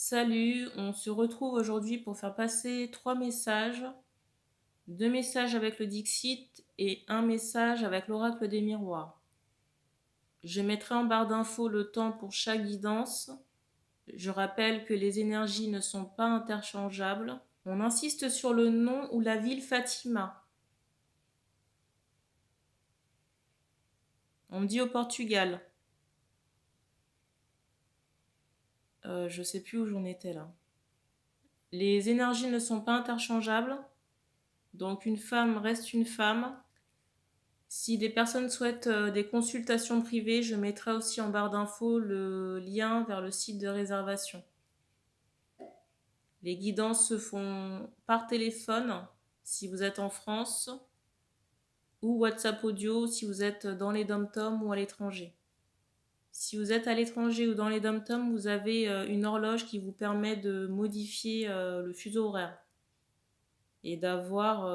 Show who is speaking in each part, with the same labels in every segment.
Speaker 1: Salut, on se retrouve aujourd'hui pour faire passer 3 messages. 2 messages avec le Dixit et un message avec l'oracle des miroirs. Je mettrai en barre d'infos le temps pour chaque guidance. Je rappelle que les énergies ne sont pas interchangeables. On insiste sur le nom ou la ville Fatima. On me dit au Portugal. Je sais plus où j'en étais là. Les énergies ne sont pas interchangeables. Donc une femme reste une femme. Si des personnes souhaitent des consultations privées, je mettrai aussi en barre d'infos le lien vers le site de réservation. Les guidances se font par téléphone si vous êtes en France ou WhatsApp audio si vous êtes dans les dom-toms ou à l'étranger. Si vous êtes à l'étranger ou dans les dom-toms, vous avez une horloge qui vous permet de modifier le fuseau horaire et d'avoir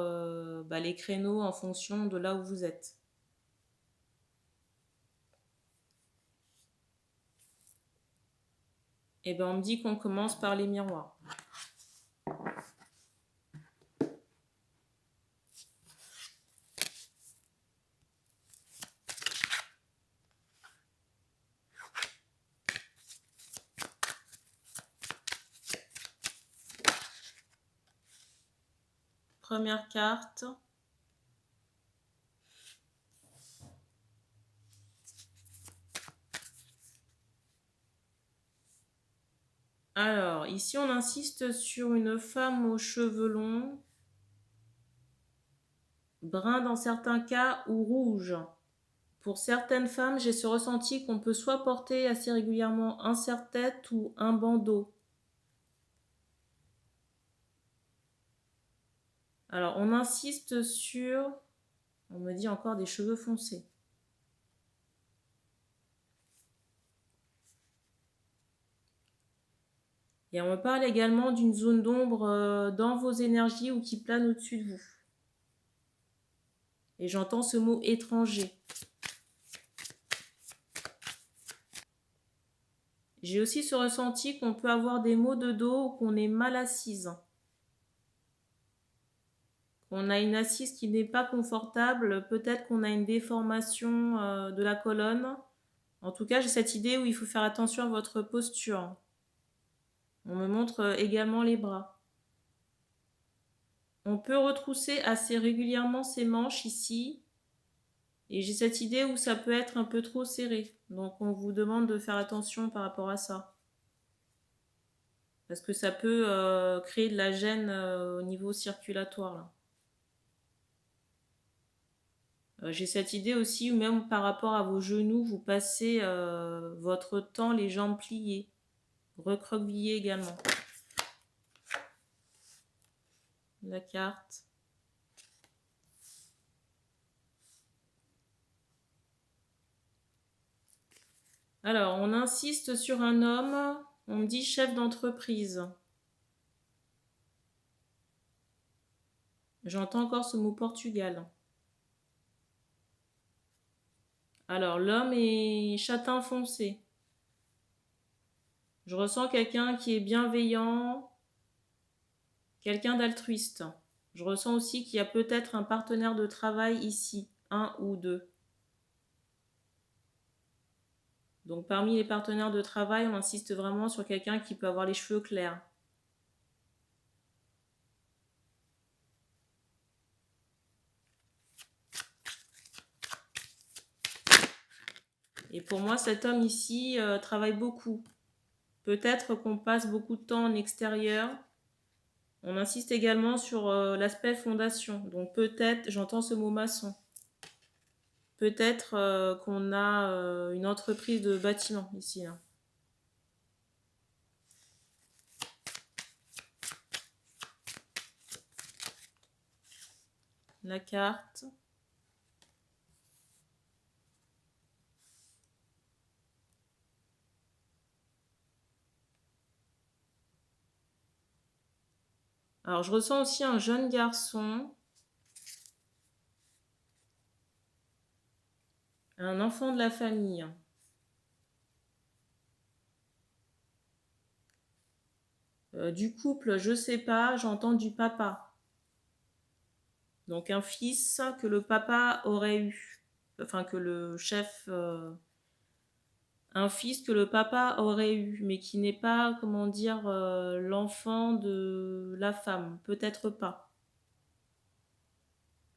Speaker 1: les créneaux en fonction de là où vous êtes. Et ben on me dit qu'on commence par les miroirs. Première carte. Alors, ici, on insiste sur une femme aux cheveux longs, brun dans certains cas ou rouge. Pour certaines femmes, j'ai ce ressenti qu'on peut soit porter assez régulièrement un serre-tête ou un bandeau. Alors, on insiste sur, on me dit encore des cheveux foncés. Et on me parle également d'une zone d'ombre dans vos énergies ou qui plane au-dessus de vous. Et j'entends ce mot étranger. J'ai aussi ce ressenti qu'on peut avoir des maux de dos ou qu'on est mal assise. On a une assise qui n'est pas confortable, peut-être qu'on a une déformation de la colonne. En tout cas, j'ai cette idée où il faut faire attention à votre posture. On me montre également les bras. On peut retrousser assez régulièrement ses manches ici. Et j'ai cette idée où ça peut être un peu trop serré. Donc on vous demande de faire attention par rapport à ça. Parce que ça peut créer de la gêne au niveau circulatoire là. J'ai cette idée aussi où même par rapport à vos genoux, vous passez votre temps les jambes pliées, recroquevillées également. La carte. Alors, on insiste sur un homme, on me dit chef d'entreprise. J'entends encore ce mot Portugal. Alors, l'homme est châtain foncé. Je ressens quelqu'un qui est bienveillant, quelqu'un d'altruiste. Je ressens aussi qu'il y a peut-être un partenaire de travail ici, un ou deux. Donc parmi les partenaires de travail, on insiste vraiment sur quelqu'un qui peut avoir les cheveux clairs. Et pour moi, cet homme ici travaille beaucoup. Peut-être qu'on passe beaucoup de temps en extérieur. On insiste également sur l'aspect fondation. Donc peut-être, j'entends ce mot maçon. Peut-être qu'on a une entreprise de bâtiment ici. Là. La carte. Alors je ressens aussi un jeune garçon. Un enfant de la famille. Du couple, je sais pas, j'entends du papa. Donc un fils que le papa aurait eu. Enfin, que le chef... un fils que le papa aurait eu, mais qui n'est pas, comment dire, l'enfant de la femme. Peut-être pas.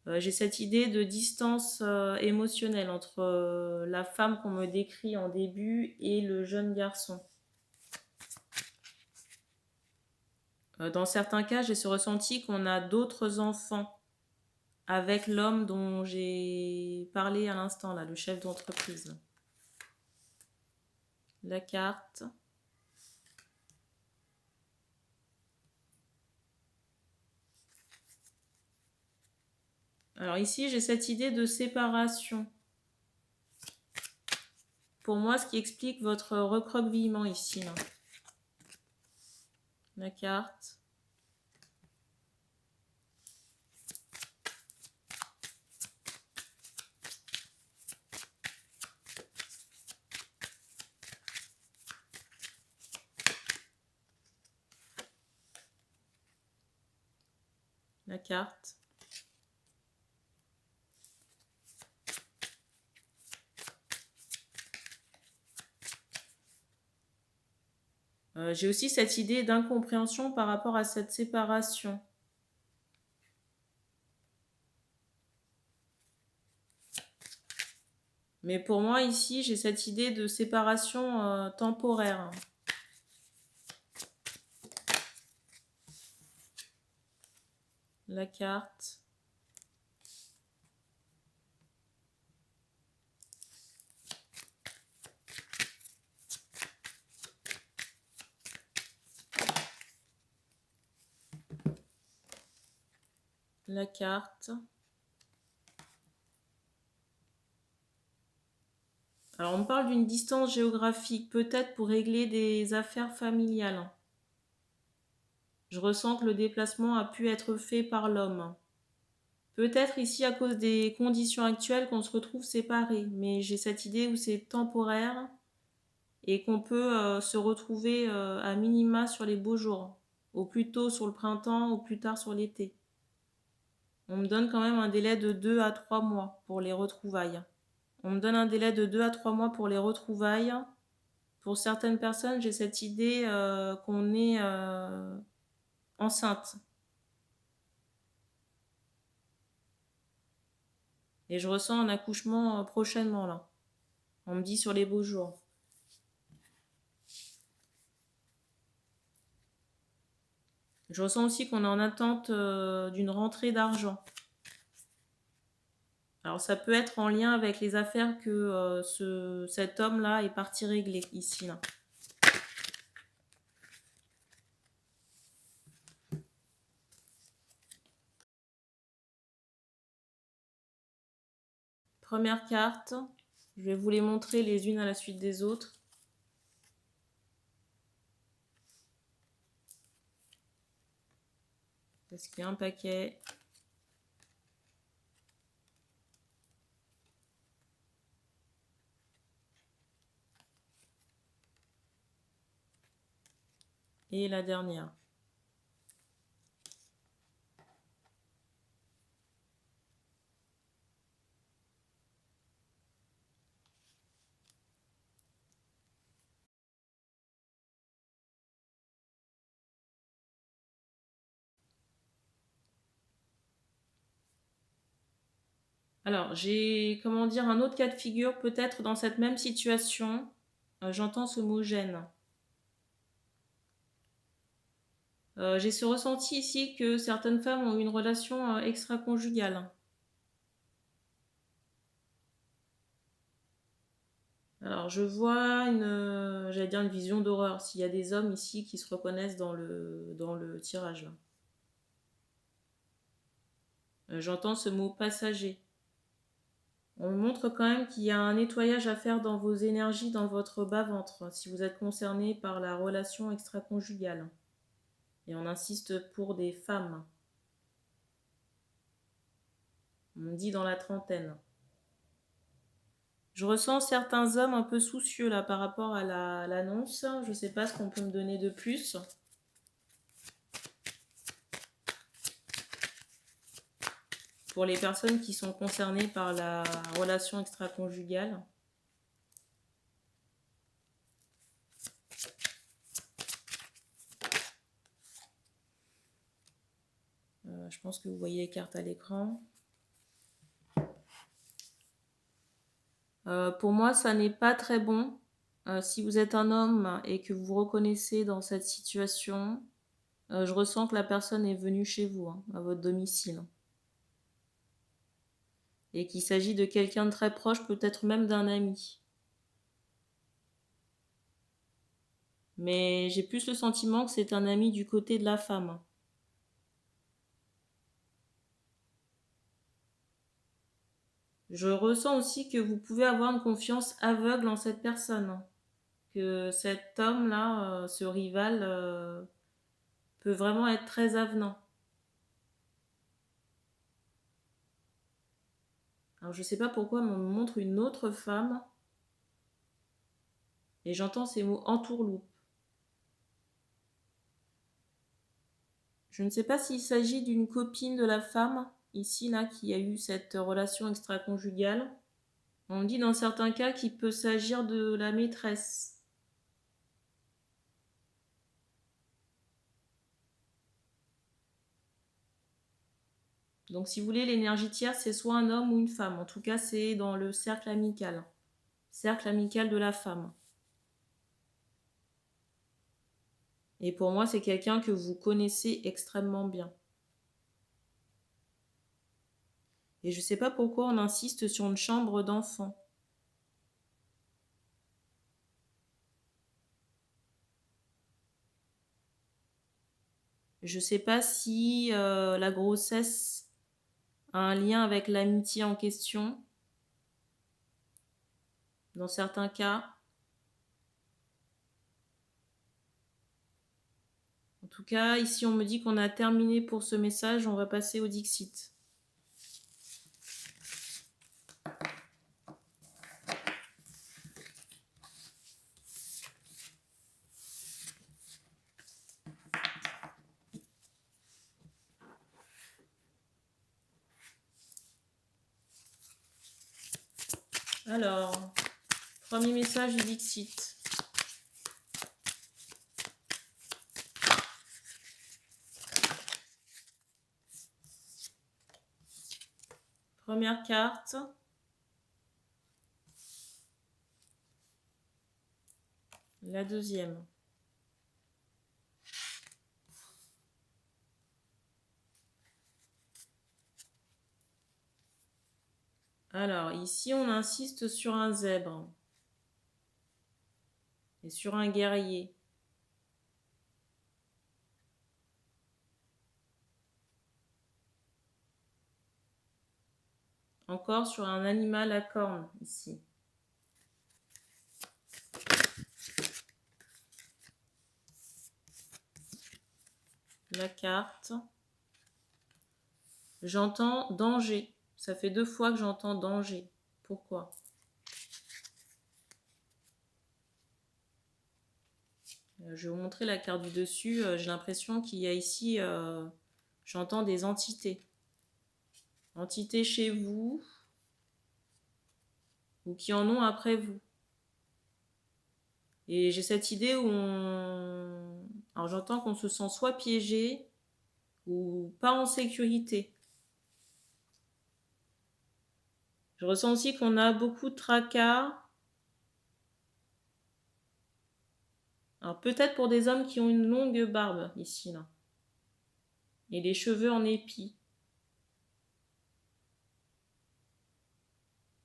Speaker 1: J'ai cette idée de distance émotionnelle entre la femme qu'on me décrit en début et le jeune garçon. Dans certains cas, j'ai ce ressenti qu'on a d'autres enfants avec l'homme dont j'ai parlé à l'instant, là, le chef d'entreprise. La carte. Alors ici, j'ai cette idée de séparation. Pour moi, ce qui explique votre recroquevillement ici. Là. La carte. La carte. J'ai aussi cette idée d'incompréhension par rapport à cette séparation. Mais pour moi, ici, j'ai cette idée de séparation temporaire. La carte. La carte. Alors, on me parle d'une distance géographique, peut-être pour régler des affaires familiales. Je ressens que le déplacement a pu être fait par l'homme. Peut-être ici à cause des conditions actuelles qu'on se retrouve séparés, mais j'ai cette idée où c'est temporaire et qu'on peut se retrouver à minima sur les beaux jours, au plus tôt sur le printemps, au plus tard sur l'été. On me donne quand même un délai de 2 à 3 mois pour les retrouvailles. On me donne un délai de 2 à 3 mois pour les retrouvailles. Pour certaines personnes, j'ai cette idée qu'on est enceinte. Et je ressens un accouchement prochainement là. On me dit sur les beaux jours. Je ressens aussi qu'on est en attente d'une rentrée d'argent. Alors ça peut être en lien avec les affaires que cet homme-là est parti régler ici. Là. Première carte, je vais vous les montrer les unes à la suite des autres. Parce qu'il y a un paquet. Et la dernière. Alors, j'ai, comment dire, un autre cas de figure, peut-être dans cette même situation. J'entends ce mot gêne. J'ai ce ressenti ici que certaines femmes ont une relation extra-conjugale. Alors, je vois j'allais dire une vision d'horreur, s'il y a des hommes ici qui se reconnaissent dans le tirage. J'entends ce mot passager. On montre quand même qu'il y a un nettoyage à faire dans vos énergies, dans votre bas-ventre, si vous êtes concerné par la relation extra-conjugale. Et on insiste pour des femmes. On dit dans la trentaine. Je ressens certains hommes un peu soucieux là par rapport à l'annonce. Je ne sais pas ce qu'on peut me donner de plus. pour les personnes qui sont concernées par la relation extra-conjugale. Je pense que vous voyez les cartes à l'écran. Pour moi, ça n'est pas très bon. Si vous êtes un homme et que vous vous reconnaissez dans cette situation, je ressens que la personne est venue chez vous, hein, à votre domicile. Et qu'il s'agit de quelqu'un de très proche, peut-être même d'un ami. Mais j'ai plus le sentiment que c'est un ami du côté de la femme. Je ressens aussi que vous pouvez avoir une confiance aveugle en cette personne. Que cet homme-là, ce rival, peut vraiment être très avenant. Alors je sais pas pourquoi, mais on me montre une autre femme. Et j'entends ces mots entourloupe. Je ne sais pas s'il s'agit d'une copine de la femme, ici, là, qui a eu cette relation extra-conjugale. On me dit dans certains cas qu'il peut s'agir de la maîtresse. Donc si vous voulez, l'énergie tierce, c'est soit un homme ou une femme. En tout cas, c'est dans le cercle amical. Cercle amical de la femme. Et pour moi, c'est quelqu'un que vous connaissez extrêmement bien. Et je ne sais pas pourquoi on insiste sur une chambre d'enfant. Je ne sais pas si la grossesse a un lien avec l'amitié en question. Dans certains cas. En tout cas, ici, on me dit qu'on a terminé pour ce message. On va passer au Dixit. Alors, premier message du Dixit. Première carte. La deuxième. Alors, ici, on insiste sur un zèbre. Et sur un guerrier. Encore sur un animal à cornes, ici. La carte. J'entends danger. Ça fait 2 fois que j'entends danger. Pourquoi ? Je vais vous montrer la carte du dessus. J'ai l'impression qu'il y a ici, j'entends des entités. Entités chez vous ou qui en ont après vous. Et j'ai cette idée où alors j'entends qu'on se sent soit piégé ou pas en sécurité. Je ressens aussi qu'on a beaucoup de tracas. Alors peut-être pour des hommes qui ont une longue barbe ici, là. Et les cheveux en épis.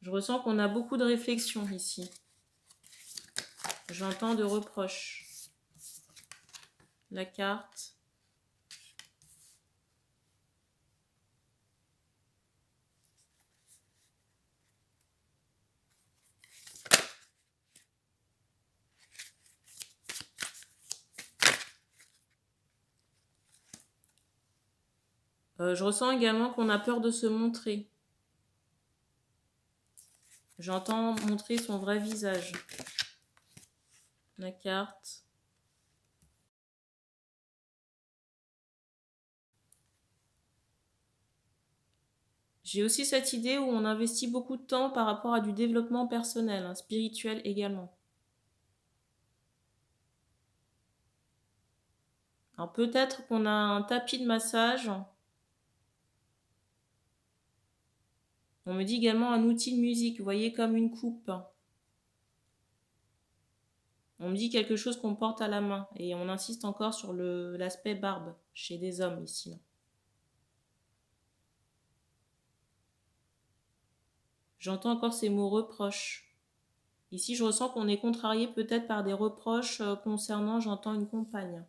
Speaker 1: Je ressens qu'on a beaucoup de réflexion ici. J'entends de reproches. La carte. Je ressens également qu'on a peur de se montrer. J'entends montrer son vrai visage. La carte. J'ai aussi cette idée où on investit beaucoup de temps par rapport à du développement personnel, hein, spirituel également. Alors peut-être qu'on a un tapis de massage. On me dit également un outil de musique, vous voyez, comme une coupe. On me dit quelque chose qu'on porte à la main. Et on insiste encore sur l'aspect barbe chez des hommes ici. J'entends encore ces mots reproches. Ici, je ressens qu'on est contrarié peut-être par des reproches concernant, j'entends, une compagne.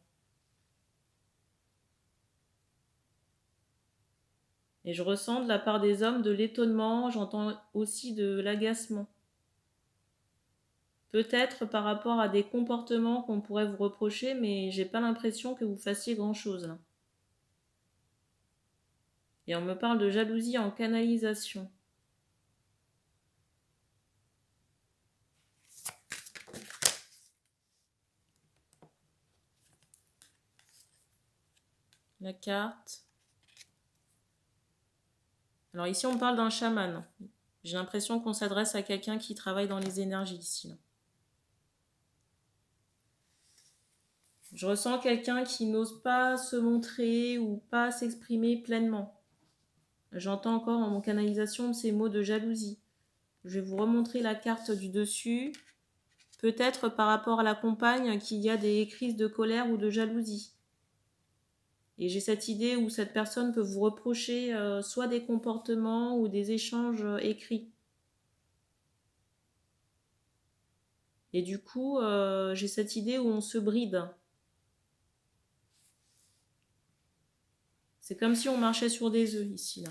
Speaker 1: Et je ressens de la part des hommes de l'étonnement, j'entends aussi de l'agacement. Peut-être par rapport à des comportements qu'on pourrait vous reprocher, mais j'ai pas l'impression que vous fassiez grand-chose là. Et on me parle de jalousie en canalisation. La carte. Alors ici, on parle d'un chaman. J'ai l'impression qu'on s'adresse à quelqu'un qui travaille dans les énergies ici. Je ressens quelqu'un qui n'ose pas se montrer ou pas s'exprimer pleinement. J'entends encore en mon canalisation ces mots de jalousie. Je vais vous remontrer la carte du dessus. Peut-être par rapport à la compagne qu'il y a des crises de colère ou de jalousie. Et j'ai cette idée où cette personne peut vous reprocher soit des comportements ou des échanges écrits. Et du coup, j'ai cette idée où on se bride. C'est comme si on marchait sur des œufs ici, là.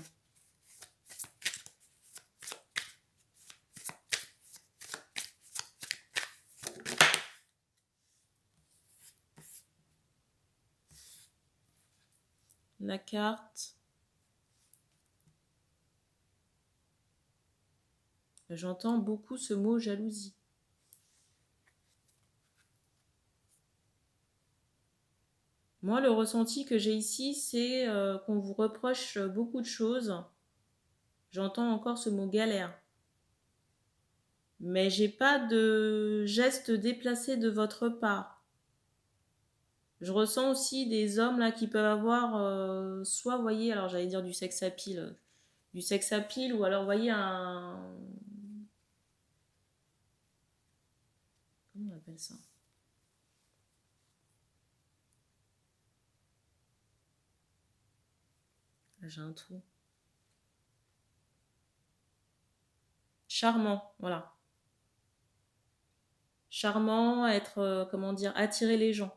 Speaker 1: La carte. J'entends beaucoup ce mot jalousie. Moi, le ressenti que j'ai ici, c'est qu'on vous reproche beaucoup de choses. J'entends encore ce mot galère. Mais j'ai pas de geste déplacé de votre part. Je ressens aussi des hommes là qui peuvent avoir soit, vous voyez, alors j'allais dire du sexe à pile, ou alors, vous voyez, comment on appelle ça? Là, j'ai un trou. Charmant, voilà. Charmant, être, comment dire, attirer les gens.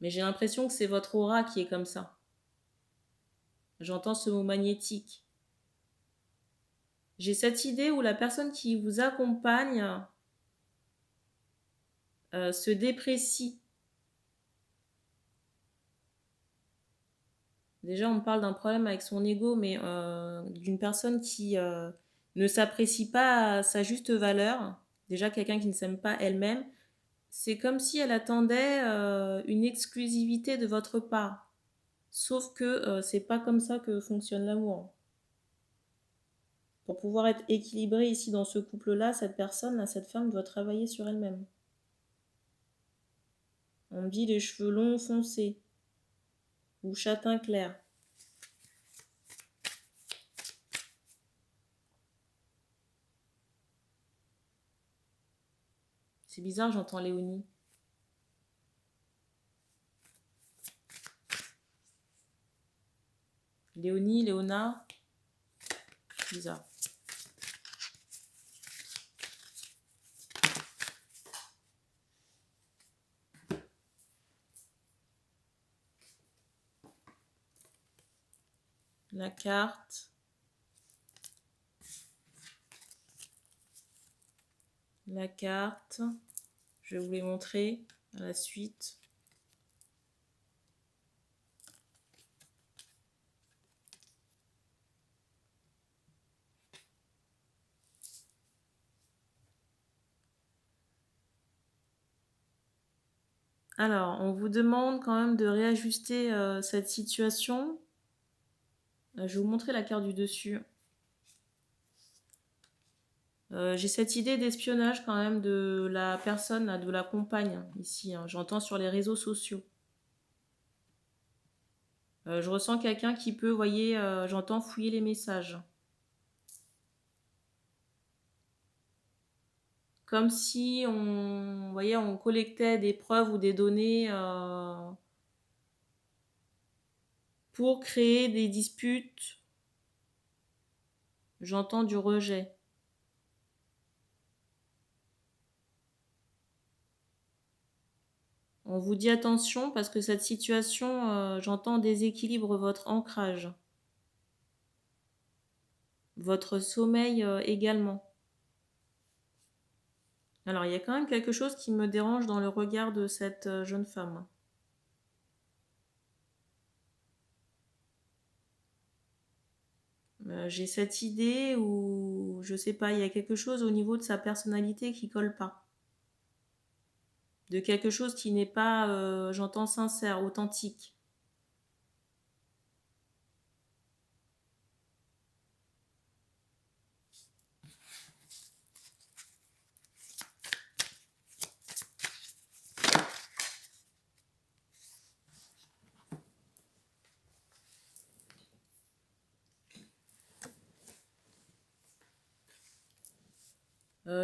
Speaker 1: Mais j'ai l'impression que c'est votre aura qui est comme ça. J'entends ce mot magnétique. J'ai cette idée où la personne qui vous accompagne se déprécie. Déjà, on me parle d'un problème avec son ego, mais d'une personne qui ne s'apprécie pas à sa juste valeur. Déjà, quelqu'un qui ne s'aime pas elle-même. C'est comme si elle attendait une exclusivité de votre part. Sauf que c'est pas comme ça que fonctionne l'amour. Pour pouvoir être équilibré ici dans ce couple-là, cette personne-là, cette femme doit travailler sur elle-même. On me dit les cheveux longs foncés ou châtain clair. C'est bizarre, j'entends Léonie. Léonie, Léona. Bizarre. La carte. La carte. Je vais vous les montrer à la suite. Alors, on vous demande quand même de réajuster cette situation. Je vais vous montrer la carte du dessus. J'ai cette idée d'espionnage quand même de la personne, là, de la compagne, ici. Hein. J'entends sur les réseaux sociaux. Je ressens quelqu'un qui peut, vous voyez, j'entends fouiller les messages. Comme si on, vous voyez, on collectait des preuves ou des données pour créer des disputes. J'entends du rejet. On vous dit attention parce que cette situation, j'entends déséquilibre votre ancrage. Votre sommeil également. Alors, il y a quand même quelque chose qui me dérange dans le regard de cette jeune femme. J'ai cette idée où, je sais pas, il y a quelque chose au niveau de sa personnalité qui colle pas. De quelque chose qui n'est pas, j'entends, sincère, authentique.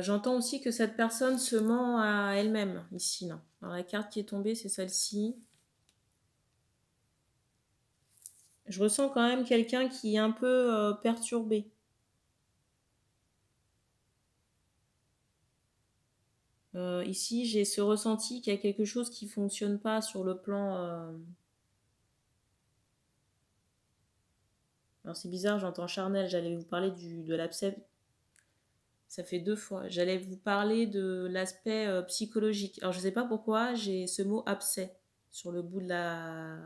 Speaker 1: J'entends aussi que cette personne se ment à elle-même, ici. Là. Alors, la carte qui est tombée, c'est celle-ci. Je ressens quand même quelqu'un qui est un peu perturbé. Ici, j'ai ce ressenti qu'il y a quelque chose qui ne fonctionne pas sur le plan... Alors c'est bizarre, j'entends charnel, j'allais vous parler de l'abcès. Ça fait 2 fois. J'allais vous parler de l'aspect psychologique. Alors je ne sais pas pourquoi j'ai ce mot abcès sur le bout de la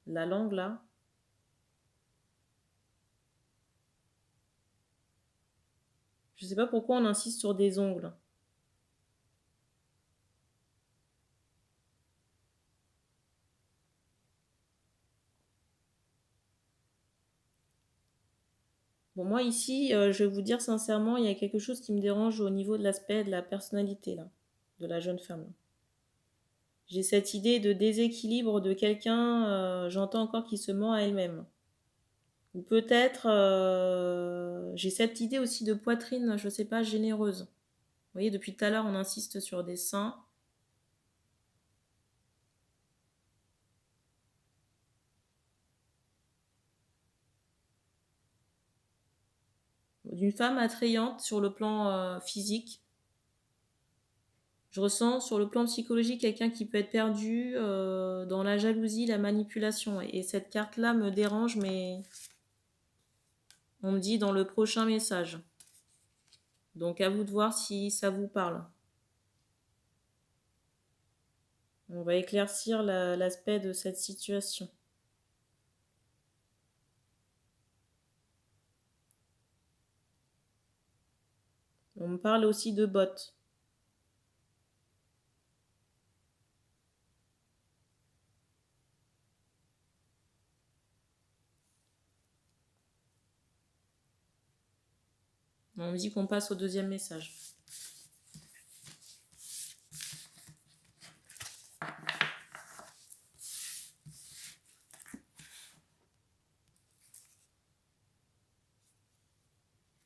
Speaker 1: langue là. Je ne sais pas pourquoi on insiste sur des ongles. Bon, moi ici, je vais vous dire sincèrement, il y a quelque chose qui me dérange au niveau de l'aspect de la personnalité là, de la jeune femme. J'ai cette idée de déséquilibre de quelqu'un, j'entends encore qui se ment à elle-même. Ou peut-être, j'ai cette idée aussi de poitrine, je sais pas, généreuse. Vous voyez, depuis tout à l'heure, on insiste sur des seins. D'une femme attrayante sur le plan physique. Je ressens sur le plan psychologique quelqu'un qui peut être perdu dans la jalousie, la manipulation. Et cette carte-là me dérange, mais on me dit dans le prochain message. Donc à vous de voir si ça vous parle. On va éclaircir l'aspect de cette situation. On me parle aussi de bottes. On me dit qu'on passe au deuxième message.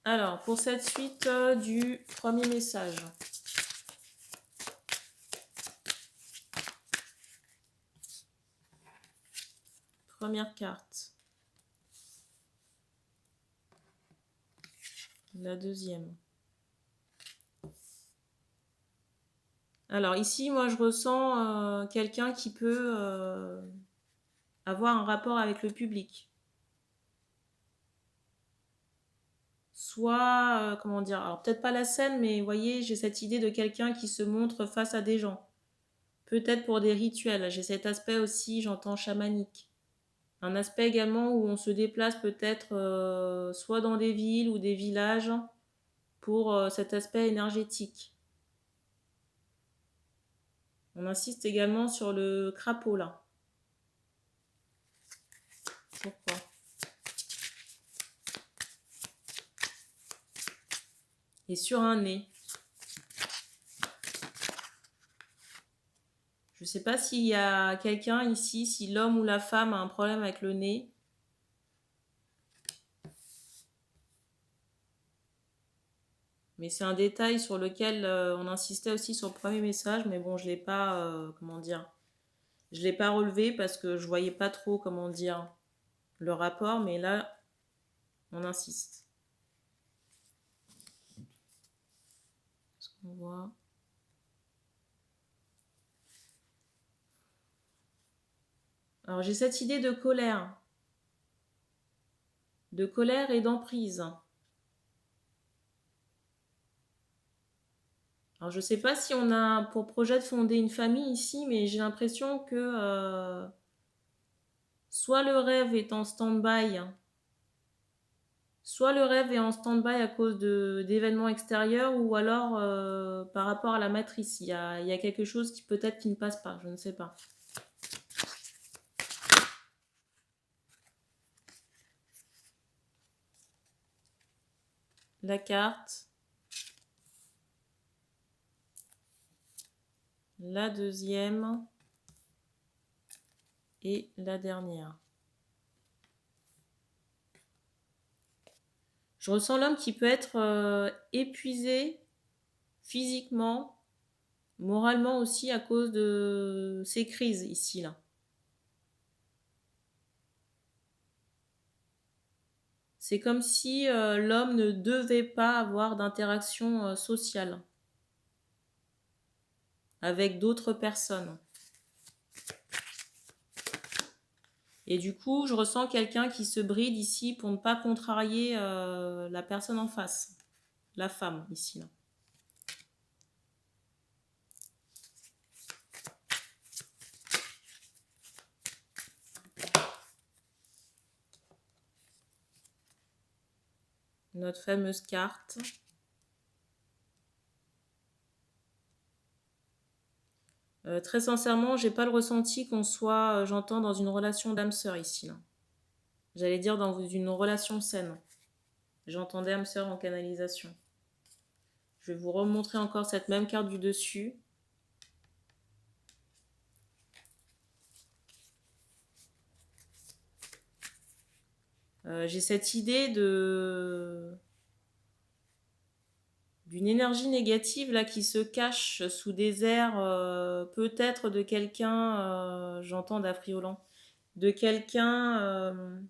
Speaker 1: Alors, pour cette suite du premier message. Première carte. La deuxième. Alors ici, moi, je ressens quelqu'un qui peut avoir un rapport avec le public. Soit, comment dire, alors peut-être pas la scène, mais vous voyez, j'ai cette idée de quelqu'un qui se montre face à des gens. Peut-être pour des rituels. J'ai cet aspect aussi, j'entends chamanique. Un aspect également où on se déplace peut-être soit dans des villes ou des villages pour cet aspect énergétique. On insiste également sur le crapaud là. Pourquoi ? et sur un nez. Je ne sais pas s'il y a quelqu'un ici, si l'homme ou la femme a un problème avec le nez. Mais c'est un détail sur lequel on insistait aussi sur le premier message, mais bon, je ne l'ai pas, comment dire, je l'ai pas relevé parce que je voyais pas trop, comment dire, le rapport, mais là, on insiste. Est-ce qu'on voit? Alors, j'ai cette idée de colère et d'emprise. Alors, je ne sais pas si on a pour projet de fonder une famille ici, mais j'ai l'impression que soit le rêve est en stand-by, soit le rêve est en stand-by à cause d'événements extérieurs, ou alors par rapport à la matrice. Il y a quelque chose qui peut-être qui ne passe pas, je ne sais pas. La carte. La deuxième. Et la dernière. Je ressens l'homme qui peut être épuisé physiquement, moralement aussi à cause de ces crises ici, là. C'est comme si l'homme ne devait pas avoir d'interaction sociale avec d'autres personnes. Et du coup, je ressens quelqu'un qui se bride ici pour ne pas contrarier la personne en face, la femme ici, là. Notre fameuse carte. Très sincèrement, j'ai pas le ressenti qu'on soit, j'entends, dans une relation d'âme-sœur ici, là. J'allais dire dans une relation saine. J'entendais âme-sœur en canalisation. Je vais vous remontrer encore cette même carte du dessus. J'ai cette idée d'une énergie négative là qui se cache sous des airs peut-être de quelqu'un, j'entends d'affriolant, de quelqu'un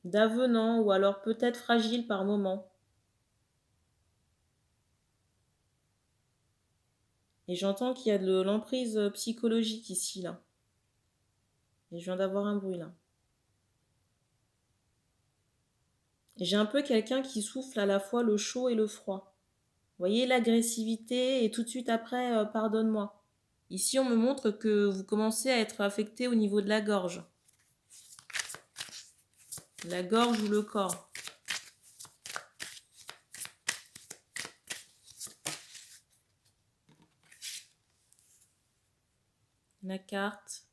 Speaker 1: d'avenant ou alors peut-être fragile par moment. Et j'entends qu'il y a de l'emprise psychologique ici, là. Et je viens d'avoir un bruit, là. Et j'ai un peu quelqu'un qui souffle à la fois le chaud et le froid. Vous voyez l'agressivité et tout de suite après, pardonne-moi. Ici, on me montre que vous commencez à être affecté au niveau de la gorge. La gorge ou le corps. La carte.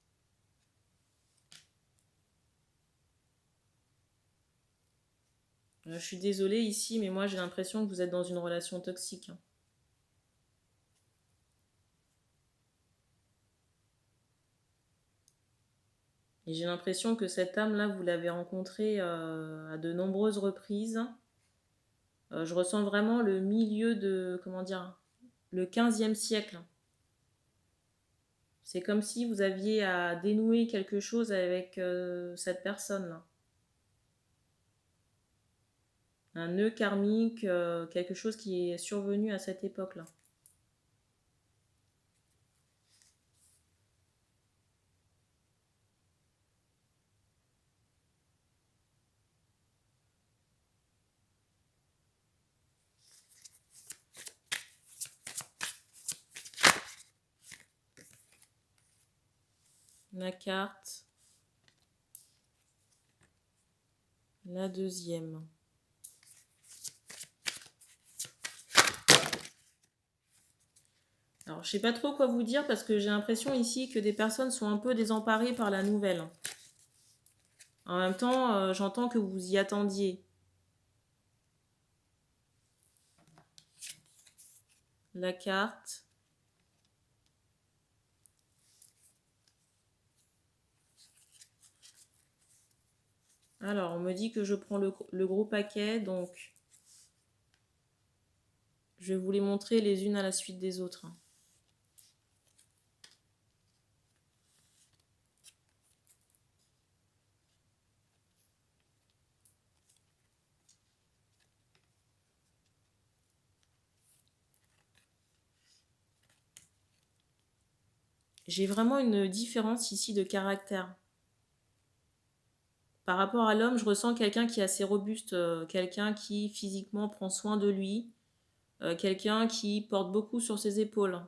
Speaker 1: Je suis désolée ici, mais moi j'ai l'impression que vous êtes dans une relation toxique. Et j'ai l'impression que cette âme-là, vous l'avez rencontrée à de nombreuses reprises. Je ressens vraiment le milieu de, comment dire, le 15e siècle. C'est comme si vous aviez à dénouer quelque chose avec cette personne-là. Un nœud karmique, quelque chose qui est survenu à cette époque-là. La carte. La deuxième. Alors, je sais pas trop quoi vous dire parce que j'ai l'impression ici que des personnes sont un peu désemparées par la nouvelle. En même temps, j'entends que vous y attendiez. la carte. Alors, on me dit que je prends le gros paquet, donc je vais vous les montrer les unes à la suite des autres. J'ai vraiment une différence ici de caractère. Par rapport à l'homme, je ressens quelqu'un qui est assez robuste, quelqu'un qui physiquement prend soin de lui, quelqu'un qui porte beaucoup sur ses épaules,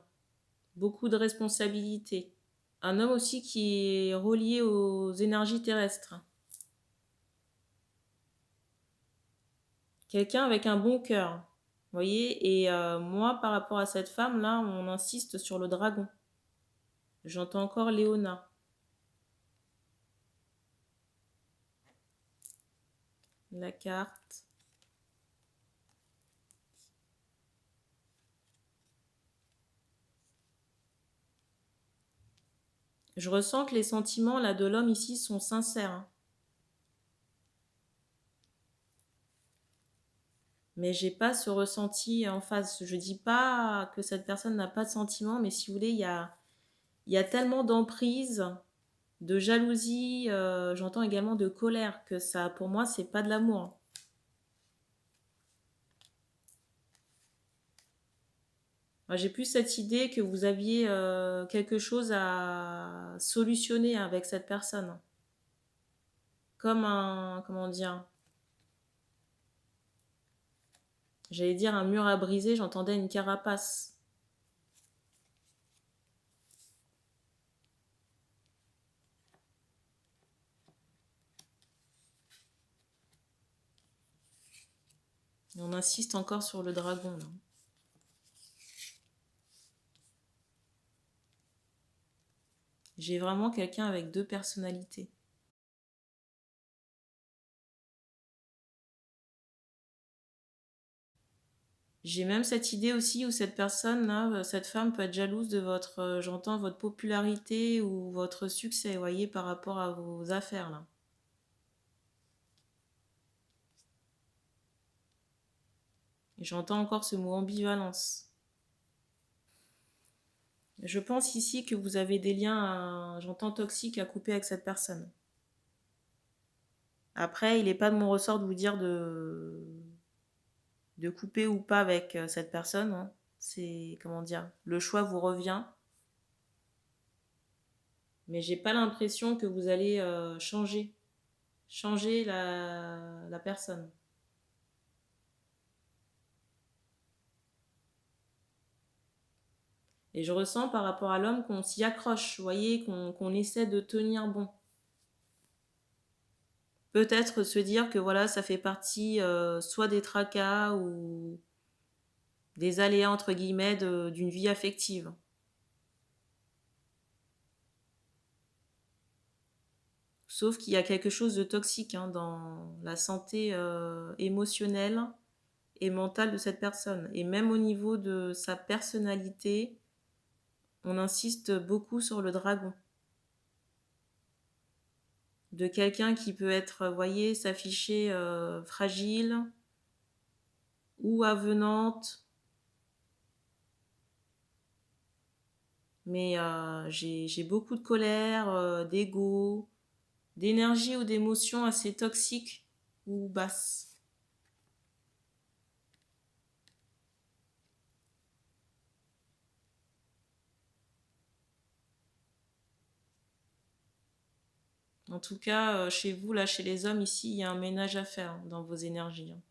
Speaker 1: beaucoup de responsabilités. Un homme aussi qui est relié aux énergies terrestres. Quelqu'un avec un bon cœur, vous voyez. Et moi, par rapport à cette femme-là, on insiste sur le dragon. J'entends encore Léona. La carte. Je ressens que les sentiments là de l'homme ici sont sincères, hein. Mais j'ai pas ce ressenti en face. Je dis pas que cette personne n'a pas de sentiments, mais si vous voulez, il y a tellement d'emprise, de jalousie, j'entends également de colère, que ça, pour moi, c'est pas de l'amour. Moi, j'ai plus cette idée que vous aviez quelque chose à solutionner avec cette personne. Comme un, comment dire, j'allais dire un mur à briser, j'entendais une carapace. Et on insiste encore sur le dragon, là. J'ai vraiment quelqu'un avec deux personnalités. J'ai même cette idée aussi où cette personne-là, cette femme peut être jalouse de votre, j'entends, votre popularité ou votre succès, vous voyez, par rapport à vos affaires, là. Et j'entends encore ce mot ambivalence. Je pense ici que vous avez des liens, j'entends, toxiques à couper avec cette personne. Après, il n'est pas de mon ressort de vous dire de couper ou pas avec cette personne, hein. C'est, comment dire, le choix vous revient. Mais j'ai pas l'impression que vous allez changer la personne. Et je ressens par rapport à l'homme qu'on s'y accroche, vous voyez, qu'on essaie de tenir bon. Peut-être se dire que voilà, ça fait partie soit des tracas ou des aléas entre guillemets d'une vie affective. Sauf qu'il y a quelque chose de toxique, hein, dans la santé émotionnelle et mentale de cette personne. Et même au niveau de sa personnalité, on insiste beaucoup sur le dragon. De quelqu'un qui peut être, vous voyez, s'afficher fragile ou avenante. Mais j'ai beaucoup de colère, d'ego, d'énergie ou d'émotions assez toxiques ou basses. En tout cas, chez vous, là, chez les hommes, ici, il y a un ménage à faire, hein, dans vos énergies, hein.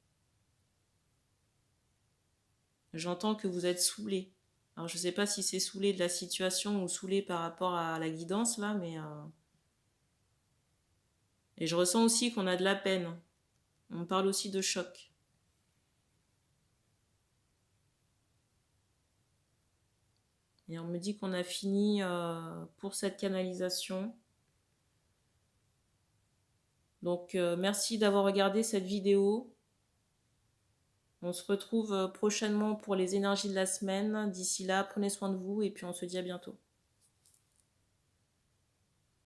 Speaker 1: J'entends que vous êtes saoulé. Alors, je ne sais pas si c'est saoulé de la situation ou saoulé par rapport à la guidance, là, mais... Et je ressens aussi qu'on a de la peine. On parle aussi de choc. Et on me dit qu'on a fini pour cette canalisation. Donc, merci d'avoir regardé cette vidéo. On se retrouve prochainement pour les énergies de la semaine. D'ici là, prenez soin de vous et puis on se dit à bientôt.